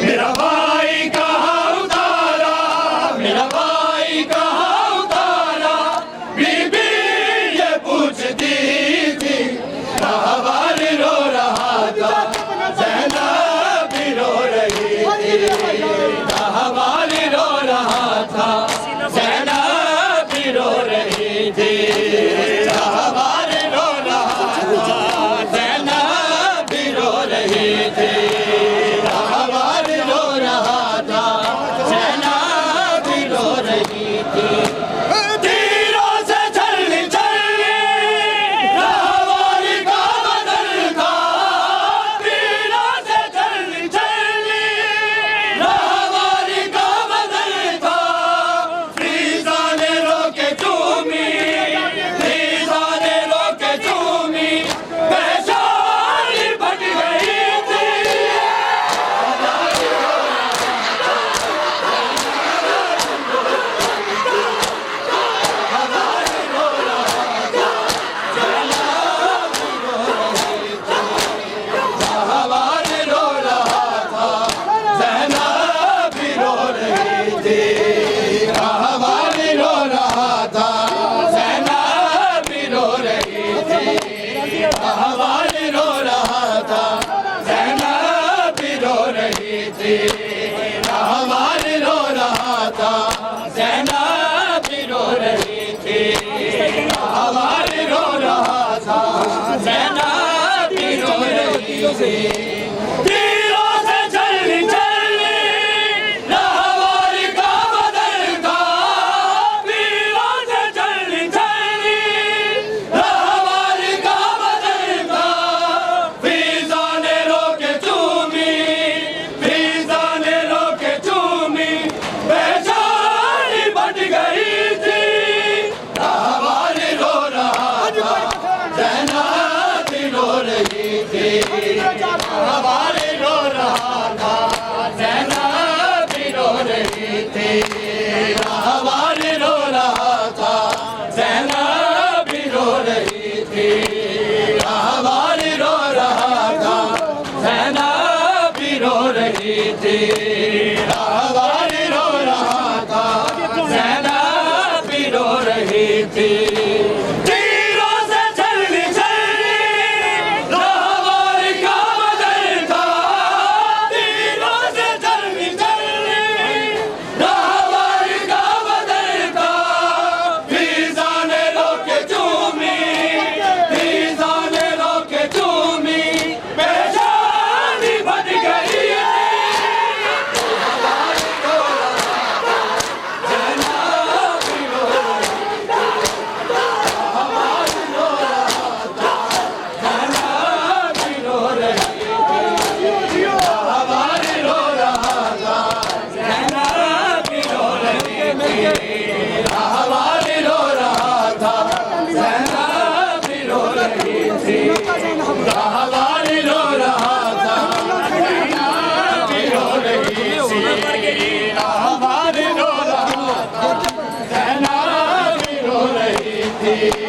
मेरा भाई कहाँ उतारा, मेरा भाई कहाँ उतारा। रही थी, शाहबाज रो रहा था, ज़ैनब भी रो रही थी, शाहबाज रो रहा था, ज़ैनब भी रो रही थी। तीरों से छलनी छलनी राहवारी का बदल था, तीरों से छलनी छलनी राहवारी का बदल था। फरीदा ने रोके चूमी, फरीदा ने रोके चूमी, पहचान बट गई थी। शाहबाज रो रहा था, ज़ैनब भी रो रही थी, शाहबाज रो रहा था, ज़ैनब भी रो रही थी, शाहबाज रो रहा था, ज़ैनब भी रो रही थी, शाहबाज रो रहा था, ज़ैनब भी रो रही थी, शाहबाज रो रहा था, ज़ैनब भी रो रही थी। तीरों से छलनी छलनी राहवारी का बदल था, तीरों से छलनी छलनी राहवारी का बदल था। फरीदा ने रोके चूमी, फरीदा ने रोके चूमी, पहचान बट गई थी। शाहबाज रो रहा था, ज़ैनब भी रो रही थी, शाहबाज रो रहा था, ज़ैनब भी रो रही थी, शाहबाज रो रहा था, ज़ैनब भी रो रही थी, शाहबाज रो रहा था, ज़ैनब भी रो रही थी, शाहबाज रो रहा था, ज़ैनब भी रो रही थी। तीरों से छलनी छलनी राहवारी का बदल था, तीरों से छलनी छलनी राहवारी का बदल था। फरीदा ने रोके चूमी, फरीदा ने रोके चूमी, पहचान बच गई थी। शाहबाज रो रहा था, ज़ैनब भी रो रही थी, शाहबाज रो रहा था, ज़ैनब भी रो रही थी, शाहबाज रो रहा था, ज़ैनब भी रो रही थी, शाहबाज रो रहा था, ज़ैनब भी रो रही थी, शाहबाज रो रहा था, ज़ैनब भी रो रही थी, शाहबाज रो रहा था, ज़ैनब भी रो रही थी।